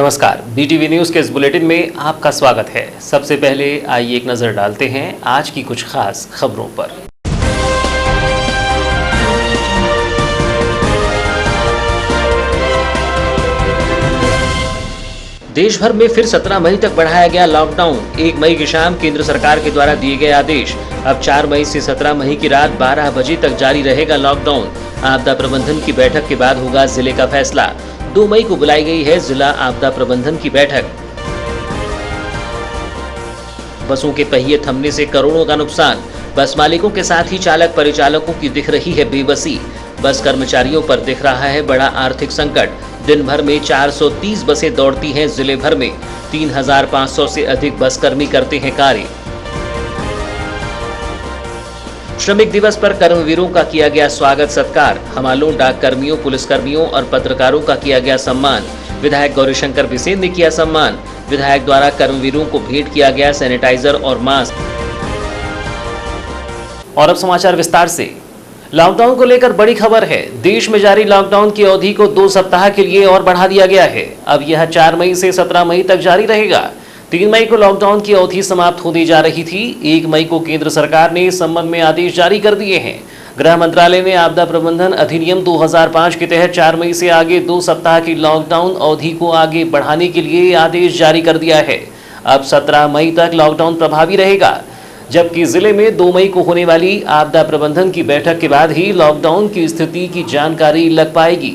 नमस्कार, BTV news के इस बुलेटिन में आपका स्वागत है। सबसे पहले आइए एक नज़र डालते हैं आज की कुछ खास खबरों पर। देश भर में फिर 17 मई तक बढ़ाया गया लॉकडाउन। 1 मई की शाम केंद्र सरकार के द्वारा दिए गए आदेश। अब 4 मई से 17 मई की रात 12 बजे तक जारी रहेगा लॉकडाउन। आपदा प्रबंधन की बैठक के बाद होगा जिले का फैसला। 2 मई को बुलाई गई है जिला आपदा प्रबंधन की बैठक। बसों के पहिए थमने से करोड़ों का नुकसान। बस मालिकों के साथ ही चालक परिचालकों की दिख रही है बेबसी। बस कर्मचारियों पर दिख रहा है बड़ा आर्थिक संकट। दिन भर में 430 बसें दौड़ती हैं जिले भर में। 3500 से अधिक बस कर्मी करते हैं कार्य। श्रमिक दिवस पर कर्मवीरों का किया गया स्वागत सत्कार। हमालों, डाक कर्मियों, पुलिस कर्मियों और पत्रकारों का किया गया सम्मान। विधायक गौरीशंकर बिसेन ने किया सम्मान। विधायक द्वारा कर्मवीरों को भेंट किया गया सैनिटाइजर और मास्क। और अब समाचार विस्तार से। लॉकडाउन को लेकर बड़ी खबर है। देश में जारी लॉकडाउन की अवधि को 2 सप्ताह के लिए और बढ़ा दिया गया है। अब यह 4 मई से 17 मई तक जारी रहेगा। 3 मई को लॉकडाउन की अवधि समाप्त होने जा रही थी। 1 मई को केंद्र सरकार ने इस संबंध में आदेश जारी कर दिए हैं। गृह मंत्रालय ने आपदा प्रबंधन अधिनियम 2005 के तहत 4 मई से आगे 2 सप्ताह की लॉकडाउन अवधि को आगे बढ़ाने के लिए आदेश जारी कर दिया है। अब 17 मई तक लॉकडाउन प्रभावी रहेगा, जबकि जिले में 2 मई को होने वाली आपदा प्रबंधन की बैठक के बाद ही लॉकडाउन की स्थिति की जानकारी लग पाएगी।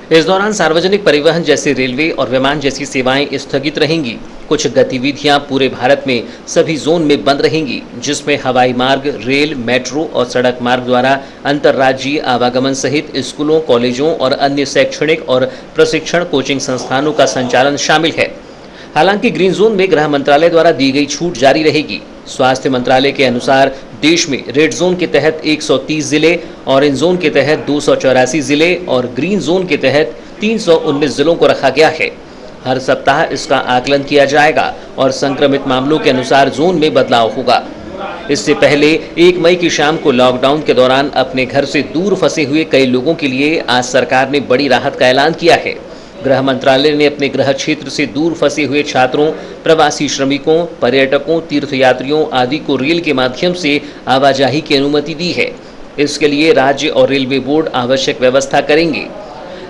इस दौरान सार्वजनिक परिवहन जैसे रेलवे और विमान जैसी सेवाएं स्थगित रहेंगी। कुछ गतिविधियां पूरे भारत में सभी जोन में बंद रहेंगी, जिसमें हवाई मार्ग, रेल, मेट्रो और सड़क मार्ग द्वारा अंतर्राज्यीय आवागमन सहित स्कूलों, कॉलेजों और अन्य शैक्षणिक और प्रशिक्षण कोचिंग संस्थानों का संचालन शामिल है। हालांकि ग्रीन जोन में गृह मंत्रालय द्वारा दी गई छूट जारी रहेगी। स्वास्थ्य मंत्रालय के अनुसार देश में रेड जोन के तहत 130 जिले, ऑरेंज जोन के तहत 284 जिले और ग्रीन जोन के तहत 319 जिलों को रखा गया है। हर सप्ताह इसका आकलन किया जाएगा और संक्रमित मामलों के अनुसार जोन में बदलाव होगा। इससे पहले 1 मई की शाम को लॉकडाउन के दौरान अपने घर से दूर फंसे हुए कई लोगों के लिए आज सरकार ने बड़ी राहत का ऐलान किया है। गृह मंत्रालय ने अपने गृह क्षेत्र से दूर फंसे हुए छात्रों, प्रवासी श्रमिकों, पर्यटकों, तीर्थयात्रियों आदि को रेल के माध्यम से आवाजाही की अनुमति दी है। इसके लिए राज्य और रेलवे बोर्ड आवश्यक व्यवस्था करेंगे।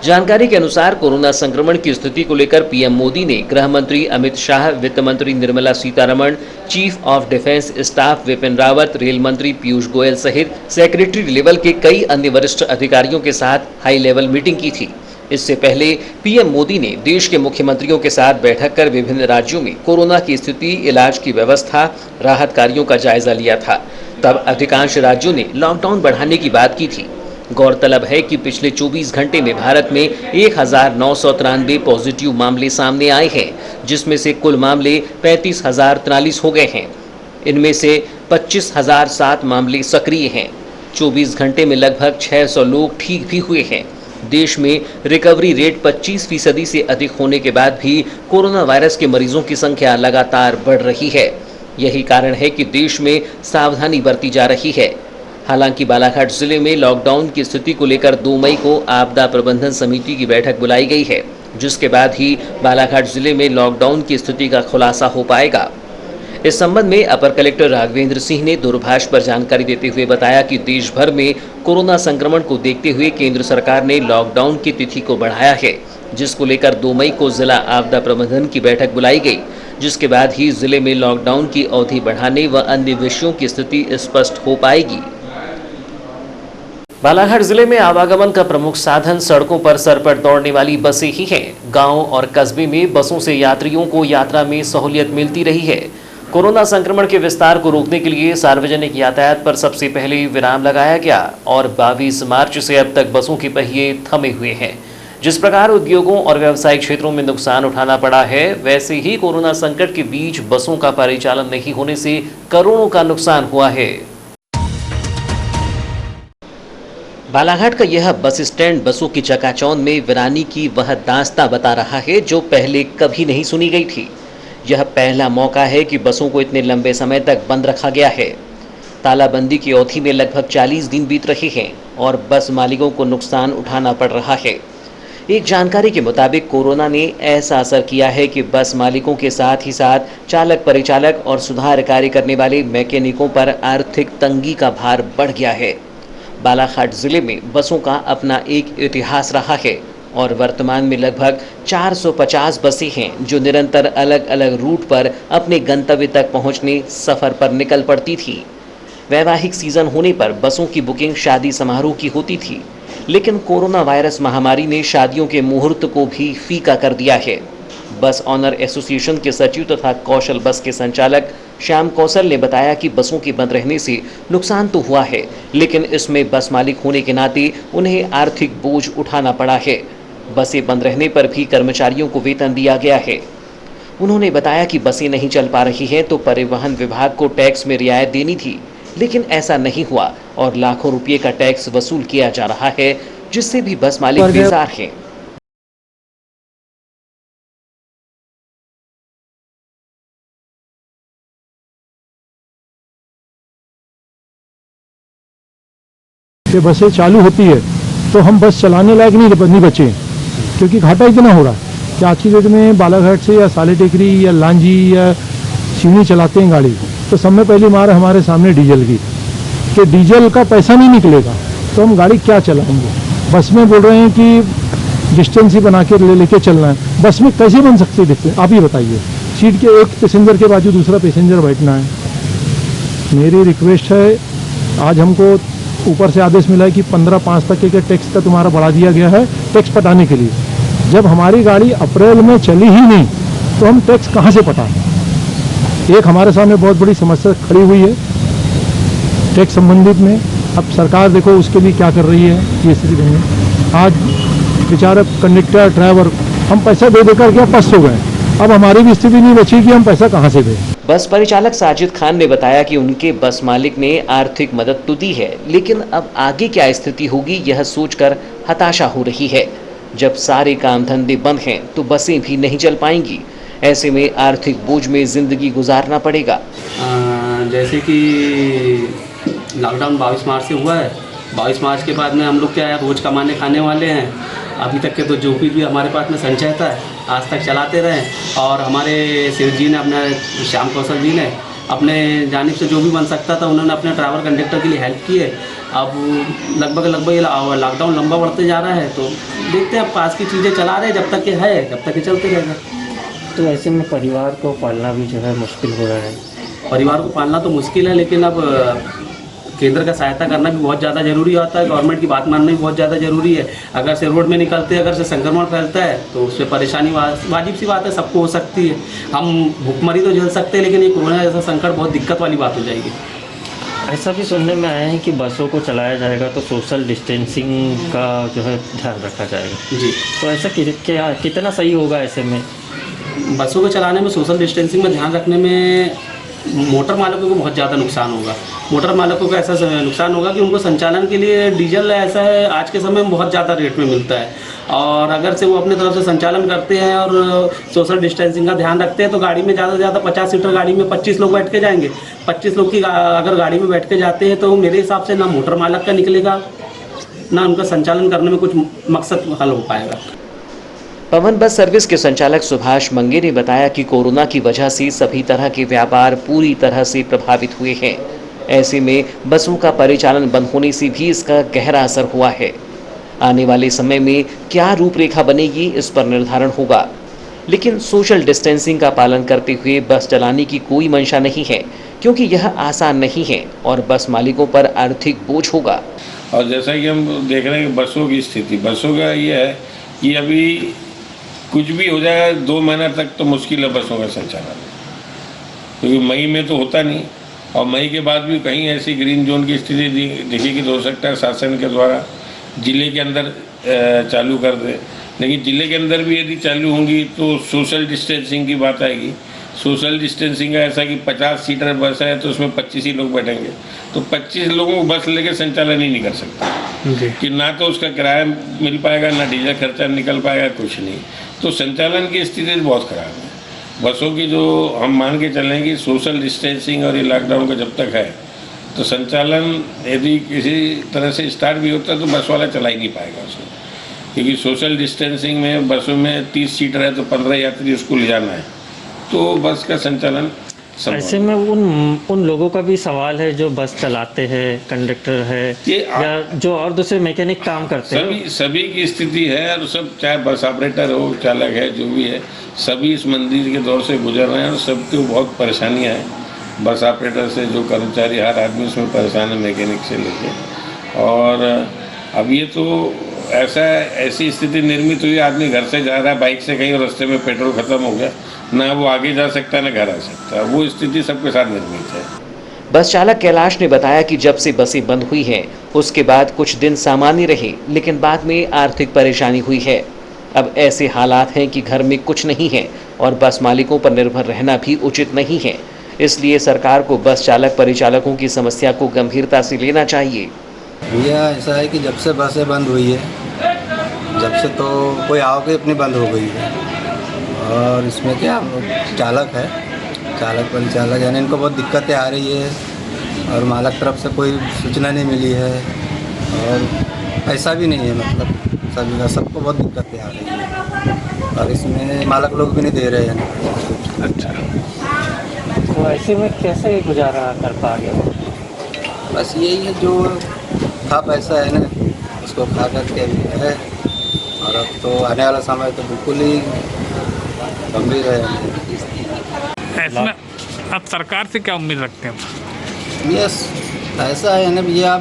जानकारी के अनुसार कोरोना संक्रमण की स्थिति को लेकर पीएम मोदी ने गृह मंत्री अमित शाह, वित्त मंत्री Nirmala Sitharaman, chief of defence staff Vipin Rawat, rail मंत्री पीयूष गोयल सहित सेक्रेटरी लेवल के कई अन्य वरिष्ठ अधिकारियों के साथ हाई लेवल मीटिंग की थी। इससे पहले पीएम मोदी ने देश के मुख्यमंत्रियों के साथ बैठक कर विभिन्न राज्यों में कोरोना की स्थिति, इलाज की व्यवस्था, राहत कार्यों का जायजा लिया था। तब अधिकांश राज्यों ने लॉकडाउन बढ़ाने की बात की थी। गौरतलब है कि पिछले 24 घंटे में भारत में 1993 पॉजिटिव मामले सामने आए हैं, जिसमें से कुल मामले 35,043 हो गए हैं। इनमें से 25,007 मामले सक्रिय हैं। 24 घंटे में लगभग 600 लोग ठीक भी हुए हैं। देश में रिकवरी रेट 25% से अधिक होने के बाद भी कोरोना वायरस के मरीजों की संख्या लगातार बढ़ रही है। यही कारण है कि देश में सावधानी बरती जा रही है। हालांकि बालाघाट जिले में लॉकडाउन की स्थिति को लेकर 2 मई को आपदा प्रबंधन समिति की बैठक बुलाई गई है, जिसके बाद ही बालाघाट जिले में लॉकडाउन की स्थिति का खुलासा हो पाएगा। इस संबंध में अपर कलेक्टर राघवेंद्र सिंह ने दूरभाष पर जानकारी देते हुए बताया कि देश भर में कोरोना संक्रमण को देखते हुए केंद्र सरकार ने लॉकडाउन की तिथि को बढ़ाया है, जिसको लेकर 2 मई को जिला आपदा प्रबंधन की बैठक बुलाई गई, जिसके बाद ही जिले में लॉकडाउन की अवधि बढ़ाने व अन्य विषयों की स्थिति स्पष्ट हो पाएगी। बालाघाट जिले में आवागमन का प्रमुख साधन सड़कों पर सरपट दौड़ने वाली बसें ही हैं। गांव और कस्बे में बसों से यात्रियों को यात्रा में सहूलियत मिलती रही है। कोरोना संक्रमण के विस्तार को रोकने के लिए सार्वजनिक यातायात पर सबसे पहले विराम लगाया गया और 22 मार्च से अब तक बसों के पहिए थमे हुए हैं। जिस प्रकार उद्योगों और व्यवसायिक क्षेत्रों में नुकसान उठाना पड़ा है, वैसे ही कोरोना संकट के बीच बसों का परिचालन नहीं होने से करोड़ों का नुकसान हुआ है। बालाघाट का यह बस स्टैंड बसों की चकाचौंध में वीरानी की वह दास्तां बता रहा है जो पहले कभी नहीं सुनी गई थी। यह पहला मौका है कि बसों को इतने लंबे समय तक बंद रखा गया है। तालाबंदी की अवधि में लगभग 40 दिन बीत रहे हैं और बस मालिकों को नुकसान उठाना पड़ रहा है। एक जानकारी के मुताबिक कोरोना ने ऐसा असर किया है कि बस मालिकों के साथ ही साथ चालक परिचालक और सुधार कार्य करने वाले मैकेनिकों पर आर्थिक तंगी का भार बढ़ गया है। बालाघाट जिले में बसों का अपना एक इतिहास रहा है और वर्तमान में लगभग 450 बसें हैं जो निरंतर अलग अलग रूट पर अपने गंतव्य तक पहुंचने सफर पर निकल पड़ती थी। वैवाहिक सीजन होने पर बसों की बुकिंग शादी समारोह की होती थी, लेकिन कोरोना वायरस महामारी ने शादियों के मुहूर्त को भी फीका कर दिया है। बस ऑनर एसोसिएशन के सचिव तथा कौशल बस के संचालक श्याम कौशल ने बताया कि बसों के बंद रहने से नुकसान तो हुआ है, लेकिन इसमें बस मालिक होने के नाते उन्हें आर्थिक बोझ उठाना पड़ा है। बसें बंद रहने पर भी कर्मचारियों को वेतन दिया गया है। उन्होंने बताया कि बसें नहीं चल पा रही हैं तो परिवहन विभाग को टैक्स में रियायत देनी थी, लेकिन ऐसा नहीं हुआ और लाखों रुपये का टैक्स वसूल किया जा रहा है, जिससे भी बस मालिक बेजार हैं। ये बसें चालू होती है तो हम बस चलाने लायक नहीं बचे, क्योंकि घाटा इतना हो रहा है कि आज की डेट में बालाघाट से या साले टेकरी या लांजी या सिवनी चलाते हैं गाड़ी, तो सब में पहली मार हमारे सामने डीजल की, कि डीजल का पैसा नहीं निकलेगा तो हम गाड़ी क्या चलाएंगे। बस में बोल रहे हैं कि डिस्टेंस ही बना के लेके चलना है, बस में कैसे बन सकते डिस्टेंस, आप ही बताइए। सीट के एक पैसेंजर के बाजू दूसरा पैसेंजर बैठना है। मेरी रिक्वेस्ट है, आज हमको ऊपर से आदेश मिला है कि 15/5 तक के टैक्स का तुम्हारा बढ़ा दिया गया है टैक्स पटाने के लिए। जब हमारी गाड़ी अप्रैल में चली ही नहीं तो हम टैक्स कहाँ से पटाएं। एक हमारे सामने बहुत बड़ी समस्या खड़ी हुई है टैक्स संबंधित में। अब सरकार देखो उसके लिए क्या कर रही है ये स्थिति नहीं है। आज बेचारे कंडक्टर ड्राइवर हम पैसा दे देकर के पस्त हो गए, अब हमारी भी स्थिति नहीं बची कि हम पैसा कहाँ से दें। बस परिचालक साजिद खान ने बताया कि उनके बस मालिक ने आर्थिक मदद तो दी है, लेकिन अब आगे क्या स्थिति होगी यह सोचकर हताशा हो रही है। जब सारे काम धंधे बंद हैं तो बसें भी नहीं चल पाएंगी, ऐसे में आर्थिक बोझ में जिंदगी गुजारना पड़ेगा। जैसे कि लॉकडाउन 22 मार्च से हुआ है, 22 मार्च के बाद में हम लोग क्या है रोज कमाने खाने वाले हैं। अभी तक के तो जो भी हमारे पास में संचय था आज तक चलाते रहे, और हमारे शिव जी ने अपने श्याम कौशल जी ने अपने जानिब से जो भी बन सकता था उन्होंने अपने ड्राइवर कंडक्टर के लिए हेल्प की है। अब लगभग ये लॉकडाउन लंबा बढ़ते जा रहा है, तो देखते हैं अब पास की चीज़ें चला रहे हैं, जब तक ये है जब तक ये चलते रहेगा। तो ऐसे में परिवार को पालना भी जो है मुश्किल हो रहा है। परिवार को पालना तो मुश्किल है, लेकिन अब केंद्र का सहायता करना भी बहुत ज़्यादा ज़रूरी होता है। गवर्नमेंट की बात मानना भी बहुत ज़्यादा ज़रूरी है। अगर से रोड में निकलते अगर से संक्रमण फैलता है तो उससे परेशानी वाजिब सी बात है, सबको हो सकती है। हम भूखमरी तो झेल सकते हैं, लेकिन ये कोरोना जैसा संकट बहुत दिक्कत वाली बात हो जाएगी। ऐसा भी सुनने में आया है कि बसों को चलाया जाएगा तो सोशल डिस्टेंसिंग का जो है ध्यान रखा जाएगा जी, तो ऐसा कितना सही होगा ऐसे में? बसों को चलाने में सोशल डिस्टेंसिंग में ध्यान रखने में मोटर मालिकों को बहुत ज़्यादा नुकसान होगा। मोटर मालिकों को ऐसा नुकसान होगा कि उनको संचालन के लिए डीजल ऐसा है आज के समय में बहुत ज़्यादा रेट में मिलता है, और अगर से वो अपने तरफ से संचालन करते हैं और सोशल डिस्टेंसिंग का ध्यान रखते हैं तो गाड़ी में ज़्यादा से ज़्यादा 50 सीटर गाड़ी में 25 लोग बैठ के जाएंगे। 25 लोग की अगर गाड़ी में बैठ के जाते हैं तो मेरे हिसाब से ना मोटर मालिक का निकलेगा, ना उनका संचालन करने में कुछ मकसद हल हो पाएगा। पवन बस सर्विस के संचालक सुभाष मंगे ने बताया कि कोरोना की वजह से सभी तरह के व्यापार पूरी तरह से प्रभावित हुए हैं। ऐसे में बसों का परिचालन बंद होने से भी इसका गहरा असर हुआ है। आने वाले समय में क्या रूपरेखा बनेगी इस पर निर्धारण होगा, लेकिन सोशल डिस्टेंसिंग का पालन करते हुए बस चलाने की कोई मंशा नहीं है, क्योंकि यह आसान नहीं है और बस मालिकों पर आर्थिक बोझ होगा। और जैसा कि हम देख रहे हैं कि बसों की स्थिति, बसों का ये है कि अभी कुछ भी हो जाएगा 2 महीना तक तो मुश्किल है बसों का संचालन, क्योंकि मई में तो होता नहीं, और मई के बाद भी कहीं ऐसी ग्रीन जोन की स्थिति दिखेगी तो हो सकता है शासन के द्वारा ज़िले के अंदर चालू कर दे। लेकिन ज़िले के अंदर भी यदि चालू होंगी तो सोशल डिस्टेंसिंग की बात आएगी। सोशल डिस्टेंसिंग का ऐसा कि 50 सीटर बस है तो उसमें 25 ही लोग बैठेंगे, तो 25 लोगों को बस लेकर संचालन ही नहीं कर सकता कि ना तो उसका किराया मिल पाएगा, ना डीजल खर्चा निकल पाएगा, कुछ नहीं। तो संचालन की स्थिति बहुत ख़राब है बसों की। जो हम मान के चलें कि सोशल डिस्टेंसिंग और ये लॉकडाउन का जब तक है तो संचालन यदि किसी तरह से स्टार्ट भी होता है तो बस वाला चला ही नहीं पाएगा उसको। क्योंकि सोशल डिस्टेंसिंग में बसों में 30 सीटर है तो 15 यात्री उसको ले जाना है, तो बस का संचालन संभव ऐसे में उन लोगों का भी सवाल है जो बस चलाते हैं, कंडक्टर है या जो और दूसरे मैकेनिक काम करते हैं। सभी की स्थिति है, और सब चाहे बस ऑपरेटर हो, चालक है, जो भी है, सभी इस मंदिर के दौर से गुजर रहे हैं और सबको बहुत परेशानियां हैं। बस ऑपरेटर से जो कर्मचारी, हर आदमी उसमें परेशान है, मैकेनिक से लेके। और अब ये तो ऐसी स्थिति निर्मित हुई, आदमी घर से जा रहा है बाइक से कहीं और रास्ते में पेट्रोल खत्म हो गया, ना वो आगे जा सकता है ना घर आ सकता है, वो स्थिति सबके साथ निर्मित है। बस चालक कैलाश ने बताया कि जब से बसें बंद हुई हैं उसके बाद कुछ दिन सामान्य रहे, लेकिन बाद में आर्थिक परेशानी हुई है। अब ऐसे हालात हैं कि घर में कुछ नहीं है और बस मालिकों पर निर्भर रहना भी उचित नहीं है। इसलिए सरकार को बस चालक परिचालकों की समस्या को गंभीरता से लेना चाहिए। भैया ऐसा है कि जब से बसें बंद हुई है, जब से तो कोई आओगे अपनी बंद हो गई है, और इसमें क्या चालक है, चालक परिचालक यानी इनको बहुत दिक्कतें आ रही है, और मालक तरफ से कोई सूचना नहीं मिली है, और पैसा भी नहीं है, मतलब सभी का सबको बहुत दिक्कतें आ रही है, और इसमें मालक लोग भी नहीं दे रहे हैं। अच्छा, तो ऐसे में कैसे गुजारा कर पा रहे? बस यही है, जो था पैसा है ना उसको खा करके है, और अब तो आने वाला समय तो बिल्कुल ही गंभीर है। ऐसे में आप सरकार से क्या उम्मीद रखते हैं? यस, ऐसा है ना भैया,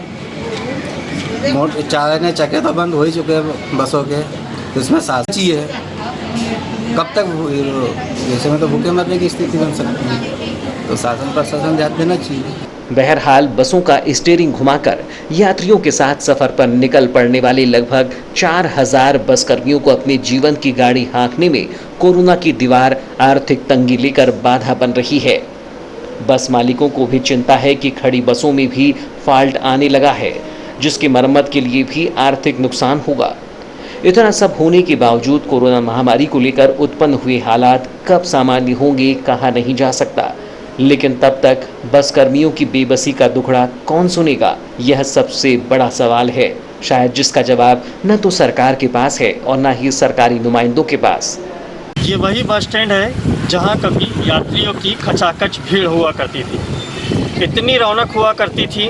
आप चाहे चक्के तो बंद हो ही चुके हैं बसों के, तो इसमें शासन चाहिए। कब तक जैसे में तो भूखे मरने की स्थिति बन सकती है, तो शासन प्रशासन ध्यान देना चाहिए। बहरहाल बसों का स्टीयरिंग घुमाकर यात्रियों के साथ सफर पर निकल पड़ने वाले लगभग 4000 बस कर्मियों को अपने जीवन की गाड़ी हाँकने में कोरोना की दीवार आर्थिक तंगी लेकर बाधा बन रही है। बस मालिकों को भी चिंता है कि खड़ी बसों में भी फॉल्ट आने लगा है, जिसकी मरम्मत के लिए भी आर्थिक नुकसान होगा। इतना सब होने के बावजूद कोरोना महामारी को लेकर उत्पन्न हुए हालात कब सामान्य होंगे कहा नहीं जा सकता, लेकिन तब तक बस कर्मियों की बेबसी का दुखड़ा कौन सुनेगा, यह सबसे बड़ा सवाल है, शायद जिसका जवाब न तो सरकार के पास है और न ही सरकारी नुमाइंदों के पास। ये वही बस स्टैंड है जहाँ कभी यात्रियों की खचाखच भीड़ हुआ करती थी। इतनी रौनक हुआ करती थी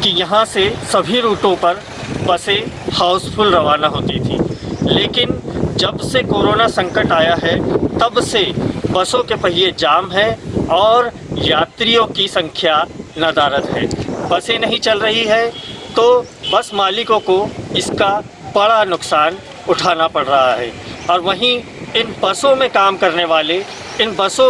कि यहाँ से सभी रूटों पर बसें हाउसफुल रवाना होती थी। लेकिन जब से कोरोना संकट आया है तब से बसों के पहिए जाम है और यात्रियों की संख्या नदारद है। बसें नहीं चल रही है तो बस मालिकों को इसका बड़ा नुकसान उठाना पड़ रहा है, और वहीं इन बसों में काम करने वाले, इन बसों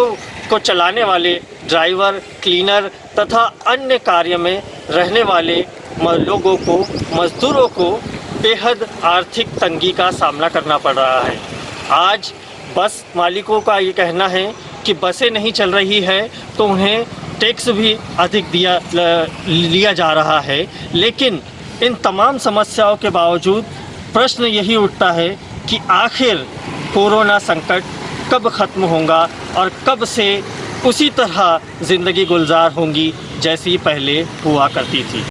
को चलाने वाले ड्राइवर, क्लीनर तथा अन्य कार्य में रहने वाले लोगों को, मजदूरों को बेहद आर्थिक तंगी का सामना करना पड़ रहा है। आज बस मालिकों का ये कहना है कि बसें नहीं चल रही है तो उन्हें टैक्स भी अधिक लिया जा रहा है, लेकिन इन तमाम समस्याओं के बावजूद प्रश्न यही उठता है कि आखिर कोरोना संकट कब ख़त्म होगा और कब से उसी तरह ज़िंदगी गुलजार होंगी जैसी पहले हुआ करती थी।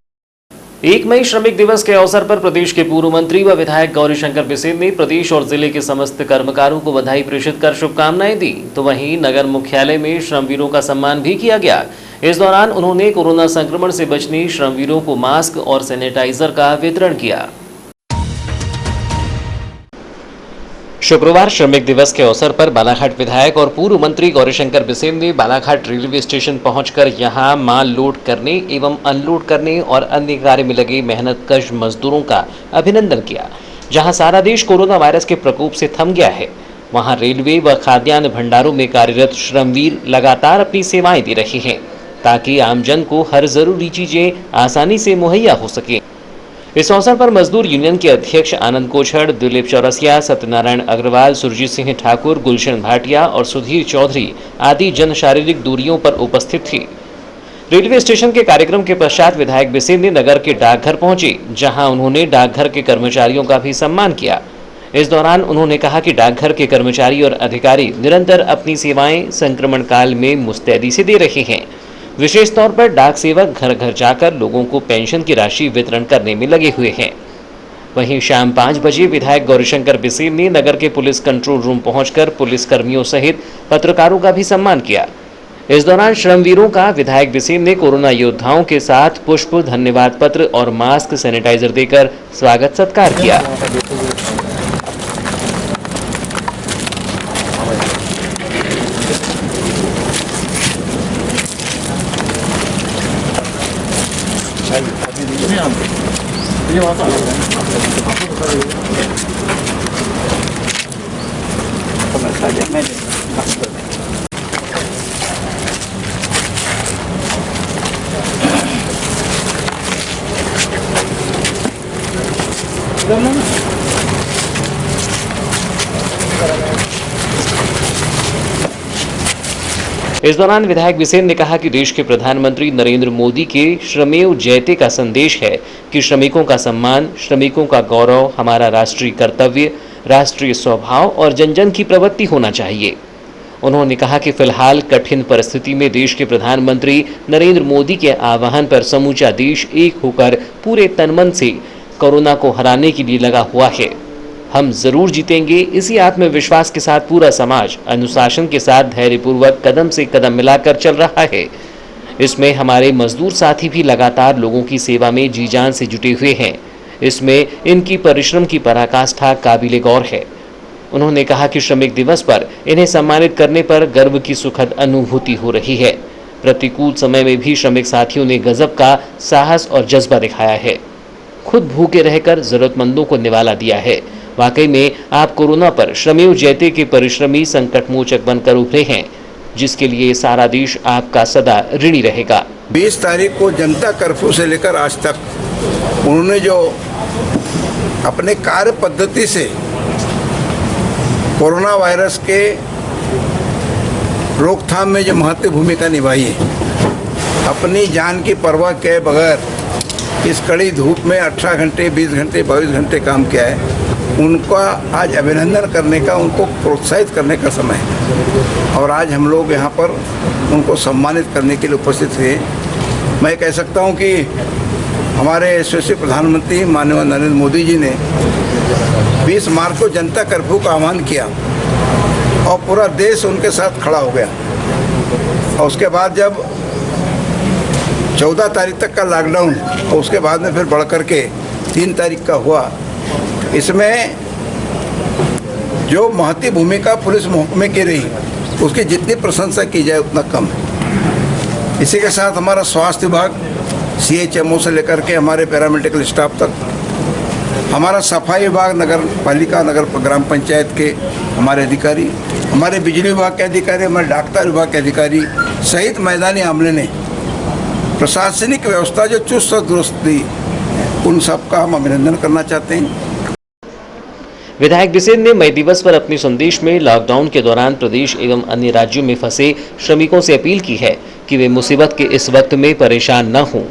1 मई श्रमिक दिवस के अवसर पर प्रदेश के पूर्व मंत्री व विधायक गौरीशंकर बिसेन ने प्रदेश और जिले के समस्त कर्मकारों को बधाई प्रेषित कर शुभकामनाएं दी, तो वहीं नगर मुख्यालय में श्रमवीरों का सम्मान भी किया गया। इस दौरान उन्होंने कोरोना संक्रमण से बचने श्रमवीरों को मास्क और सैनिटाइजर का वितरण किया। शुक्रवार श्रमिक दिवस के अवसर पर बालाघाट विधायक और पूर्व मंत्री गौरीशंकर बिसेन ने बालाघाट रेलवे स्टेशन पहुंचकर यहां माल लोड करने एवं अनलोड करने और अन्य कार्य में लगे मेहनतकश मजदूरों का अभिनंदन किया। जहां सारा देश कोरोना वायरस के प्रकोप से थम गया है, वहां रेलवे व खाद्यान्न भंडारों में कार्यरत श्रमवीर लगातार अपनी सेवाएं दे रहे हैं ताकि आमजन को हर जरूरी चीजें आसानी से मुहैया हो सके। इस अवसर पर मजदूर यूनियन के अध्यक्ष आनंद कोछड़, दिलीप चौरसिया, सत्यनारायण अग्रवाल, सुरजीत सिंह ठाकुर, गुलशन भाटिया और सुधीर चौधरी आदि जन शारीरिक दूरियों पर उपस्थित थे। रेलवे स्टेशन के कार्यक्रम के पश्चात विधायक बिसेन ने नगर के डाकघर पहुंचे, जहां उन्होंने डाकघर के कर्मचारियों का भी सम्मान किया। इस दौरान उन्होंने कहा कि डाकघर के कर्मचारी और अधिकारी निरंतर अपनी सेवाएं संक्रमण काल में मुस्तैदी से दे रहे हैं। विशेष तौर पर डाक सेवक घर घर जाकर लोगों को पेंशन की राशि वितरण करने में लगे हुए हैं। वहीं शाम 5 बजे विधायक गौरीशंकर बिसेन ने नगर के पुलिस कंट्रोल रूम पहुंचकर पुलिस कर्मियों सहित पत्रकारों का भी सम्मान किया। इस दौरान श्रमवीरों का विधायक बिसेन ने कोरोना योद्धाओं के साथ पुष्प, धन्यवाद पत्र और मास्क, सैनिटाइजर देकर स्वागत सत्कार किया। इस दौरान विधायक बिसेन ने कहा कि देश के प्रधानमंत्री नरेंद्र मोदी के श्रमेव जयते का संदेश है कि श्रमिकों का सम्मान, श्रमिकों का गौरव हमारा राष्ट्रीय कर्तव्य, राष्ट्रीय स्वभाव और जन जन की प्रवृत्ति होना चाहिए। उन्होंने कहा कि फिलहाल कठिन परिस्थिति में देश के प्रधानमंत्री नरेंद्र मोदी के आह्वान पर समूचा देश एक होकर पूरे तनमन से कोरोना को हराने के लिए लगा हुआ है। हम जरूर जीतेंगे, इसी आत्मविश्वास के साथ पूरा समाज अनुशासन के साथ धैर्यपूर्वक कदम से कदम मिलाकर चल रहा है। इसमें हमारे मजदूर साथी भी लगातार लोगों की सेवा में जी जान से जुटे हुए हैं। इसमें इनकी परिश्रम की पराकाष्ठा काबिले गौर है। उन्होंने कहा कि श्रमिक दिवस पर इन्हें सम्मानित करने पर गर्व की सुखद अनुभूति हो रही है। प्रतिकूल समय में भी श्रमिक साथियों ने गजब का साहस और जज्बा दिखाया है। खुद भूखे रहकर जरूरतमंदों को निवाला दिया है। वाकई में आप कोरोना पर श्रमेव जयते के परिश्रमी संकट मोचक बनकर उभरे हैं, जिसके लिए सारा देश आपका सदा ऋणी रहेगा। 20 तारीख को जनता कर्फ्यू से लेकर आज तक उन्होंने जो अपने कार्य पद्धति से कोरोना वायरस के रोकथाम में जो महत्वपूर्ण भूमिका निभाई है, अपनी जान की परवाह किए बगैर इस कड़ी धूप में 18 घंटे, 20 घंटे, 22 घंटे काम किया है, उनका आज अभिनंदन करने का, उनको प्रोत्साहित करने का समय है। और आज हम लोग यहाँ पर उनको सम्मानित करने के लिए उपस्थित हुए। मैं कह सकता हूँ कि हमारे यशस्वी प्रधानमंत्री माननीय नरेंद्र मोदी जी ने 20 मार्च को जनता कर्फ्यू का आह्वान किया और पूरा देश उनके साथ खड़ा हो गया। और उसके बाद जब 14 तारीख तक का लॉकडाउन और उसके बाद में फिर बढ़ कर के 3 तारीख का हुआ, इसमें जो महत्वपूर्ण भूमिका पुलिस महकमे की रही, उसकी जितनी प्रशंसा की जाए उतना कम है। इसी के साथ हमारा स्वास्थ्य विभाग, CHMO से लेकर के हमारे पैरामेडिकल स्टाफ तक, हमारा सफाई विभाग, नगर पालिका, नगर ग्राम पंचायत के हमारे अधिकारी, हमारे बिजली विभाग के अधिकारी, हमारे डाकघर विभाग के अधिकारी सहित मैदानी अमले ने प्रशासनिक व्यवस्था जो चुस्त और दुरुस्त दी, उन सब का हम अभिनंदन करना चाहते हैं। विधायक बिसेन ने मई दिवस पर अपने संदेश में लॉकडाउन के दौरान प्रदेश एवं अन्य राज्यों में फंसे श्रमिकों से अपील की है कि वे मुसीबत के इस वक्त में परेशान न हों।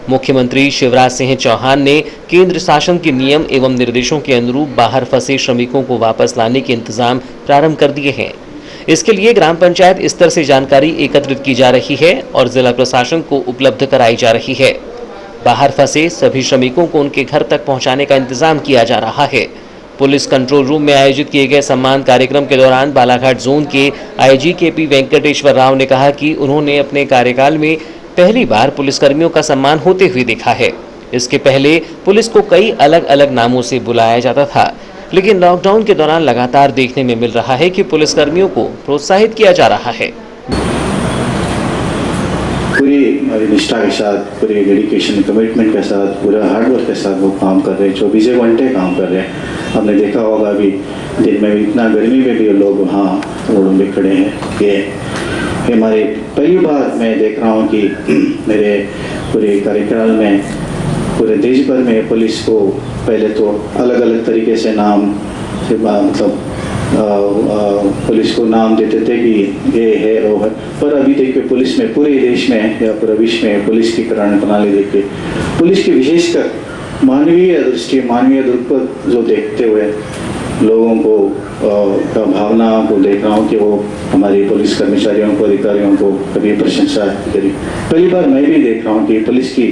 मुख्यमंत्री शिवराज सिंह चौहान ने केंद्र शासन के नियम एवं निर्देशों के अनुरूप बाहर फंसे श्रमिकों को वापस लाने के इंतजाम प्रारंभ कर दिए हैं। इसके लिए ग्राम पंचायत स्तर से जानकारी एकत्रित की जा रही है और जिला प्रशासन को उपलब्ध कराई जा रही है। बाहर फंसे सभी श्रमिकों को उनके घर तक पहुंचाने का इंतजाम किया जा रहा है। पुलिस कंट्रोल रूम में आयोजित किए गए सम्मान कार्यक्रम के दौरान बालाघाट जोन के IG KP वेंकटेश्वर राव ने कहा कि उन्होंने अपने कार्यकाल में पहली बार पुलिसकर्मियों का सम्मान होते हुए देखा है। इसके पहले पुलिस को कई अलग अलग नामों से बुलाया जाता था, लेकिन लॉकडाउन के दौरान लगातार देखने में मिल रहा है कि पुलिसकर्मियों को प्रोत्साहित किया जा रहा है। पूरी निष्ठा के साथ, पूरे डेडिकेशन, कमिटमेंट के साथ, पूरा हार्डवर्क के साथ वो काम कर रहे हैं, 24 घंटे काम कर रहे हैं। हमने देखा होगा अभी दिन में इतना गर्मी में भी लोग वहाँ रोडों में खड़े हैं। ये हमारी पहली बार मैं देख रहा हूँ कि मेरे पूरे कार्यकाल में पूरे देश भर में पुलिस को पहले तो अलग अलग तरीके से नाम, मतलब पुलिस को नाम देते थे कि ये है वो है, पर अभी देखिए पुलिस में पूरे देश में या पूरे विश्व में पुलिस की प्रणाली देखिए, पुलिस की विशेषकर मानवीय दृष्टि, मानवीय दृक्पथ जो देखते हुए लोगों को का भावना को देख रहा हूँ कि वो हमारे पुलिस कर्मचारियों को, अधिकारियों को कभी प्रशंसा करी। पहली बार मैं भी देख रहा हूँ कि पुलिस की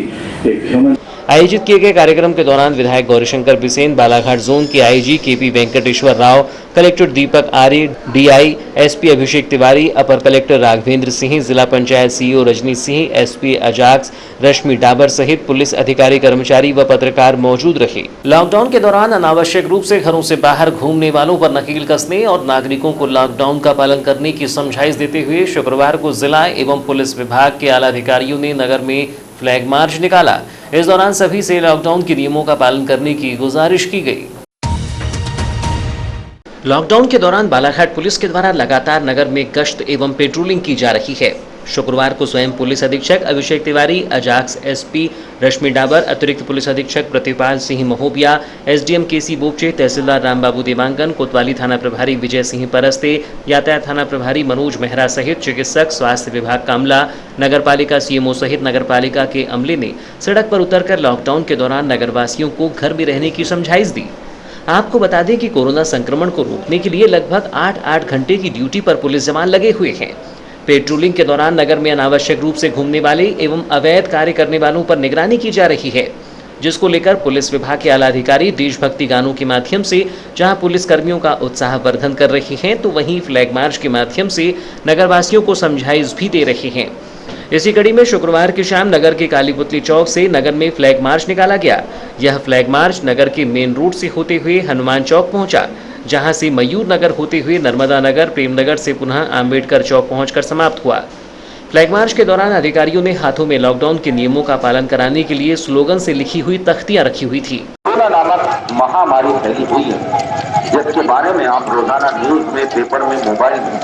एक ह्यूमन। आयोजित किए गए कार्यक्रम के दौरान विधायक गौरीशंकर बिसेन, बालाघाट जोन के IG KP Venkateshwar Rao, collector Deepak Arya, DI SP Abhishek Tiwari, अपर कलेक्टर राघवेंद्र सिंह, जिला पंचायत सीईओ रजनी सिंह, एसपी अजाक्स रश्मि डाबर सहित पुलिस अधिकारी, कर्मचारी व पत्रकार मौजूद रहे। लॉकडाउन के दौरान अनावश्यक रूप से घरों से बाहर घूमने वालों पर नकेल कसने और नागरिकों को लॉकडाउन का पालन करने की समझाइश देते हुए शुक्रवार को जिला एवं पुलिस विभाग के आला अधिकारियों ने नगर में फ्लैग मार्च निकाला। इस दौरान सभी से लॉकडाउन के नियमों का पालन करने की गुजारिश की गई। लॉकडाउन के दौरान बालाघाट पुलिस के द्वारा लगातार नगर में गश्त एवं पेट्रोलिंग की जा रही है। शुक्रवार को स्वयं पुलिस अधीक्षक अभिषेक तिवारी, अजाक्स एसपी रश्मि डाबर, अतिरिक्त पुलिस अधीक्षक प्रतिपाल सिंह महोबिया, एसडीएम केसी बोपचे, तहसीलदार रामबाबू देवांगन, कोतवाली थाना प्रभारी विजय सिंह परस्ते, यातायात थाना प्रभारी मनोज मेहरा सहित चिकित्सक, स्वास्थ्य विभाग कामला, नगरपालिका सीएमओ सहित नगरपालिका के अमले ने सड़क पर उतरकर लॉकडाउन के दौरान नगरवासियों को घर में रहने की समझाइश दी। आपको बता दें कि कोरोना संक्रमण को रोकने के लिए लगभग 8-8 घंटे की ड्यूटी पर पुलिस जवान लगे हुए हैं। पेट्रोलिंग के दौरान नगर में अनावश्यक रूप से घूमने वाले एवं अवैध कार्य करने वालों पर निगरानी की जा रही है, जिसको लेकर पुलिस विभाग के आला अधिकारी देशभक्ति गानों के माध्यम से जहां पुलिस कर्मियों का उत्साहवर्धन कर रहे हैं, तो वहीं फ्लैग मार्च के माध्यम से नगरवासियों को समझाइश भी दे रहे हैं। इसी कड़ी में शुक्रवार की शाम नगर के कालीपुतली चौक से नगर में फ्लैग मार्च निकाला गया। यह फ्लैग मार्च नगर के मेन रोड से होते हुए हनुमान चौक पहुंचा, जहां से मयूर नगर होते हुए नर्मदा नगर, प्रेमनगर से पुनः आम्बेडकर चौक पहुंचकर समाप्त हुआ। फ्लैग मार्च के दौरान अधिकारियों ने हाथों में लॉकडाउन के नियमों का पालन कराने के लिए स्लोगन से लिखी हुई तख्तियां रखी हुई थी। कोरोना नामक महामारी फैली हुई है, जिसके बारे में आप रोजाना न्यूज में, पेपर में, मोबाइल में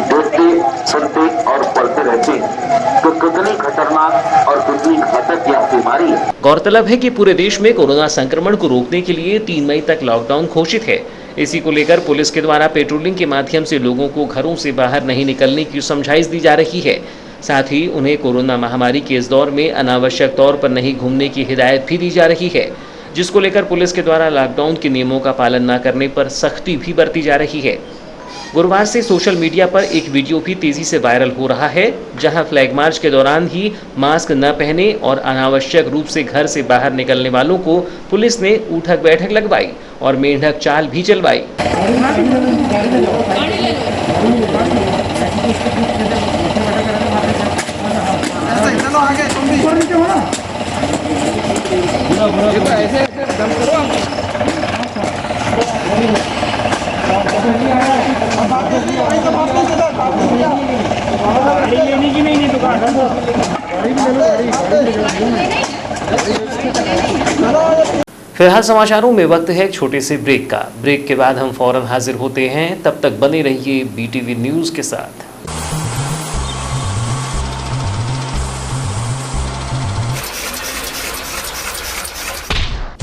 देखते, सुनते और पढ़ते रहते हैं तो कितनी खतरनाक और कितनी घातक यह बीमारी है। गौरतलब है कि पूरे देश में कोरोना संक्रमण को रोकने के लिए 3 मई तक लॉकडाउन घोषित है। इसी को लेकर पुलिस के द्वारा पेट्रोलिंग के माध्यम से लोगों को घरों से बाहर नहीं निकलने की समझाइश दी जा रही है। साथ ही उन्हें कोरोना महामारी के इस दौर में अनावश्यक तौर पर नहीं घूमने की हिदायत भी दी जा रही है, जिसको लेकर पुलिस के द्वारा लॉकडाउन के नियमों का पालन न करने पर सख्ती भी बरती जा रही है। गुरुवार से सोशल मीडिया पर एक वीडियो भी तेजी से वायरल हो रहा है, जहां फ्लैग मार्च के दौरान ही मास्क न पहने और अनावश्यक रूप से घर से बाहर निकलने वालों को पुलिस ने उठक बैठक लगवाई और मेंढक चाल भी चलवाई। फिलहाल समाचारों में वक्त है एक छोटे से ब्रेक का। ब्रेक के बाद हम फौरन हाजिर होते हैं, तब तक बने रहिए BTV न्यूज के साथ।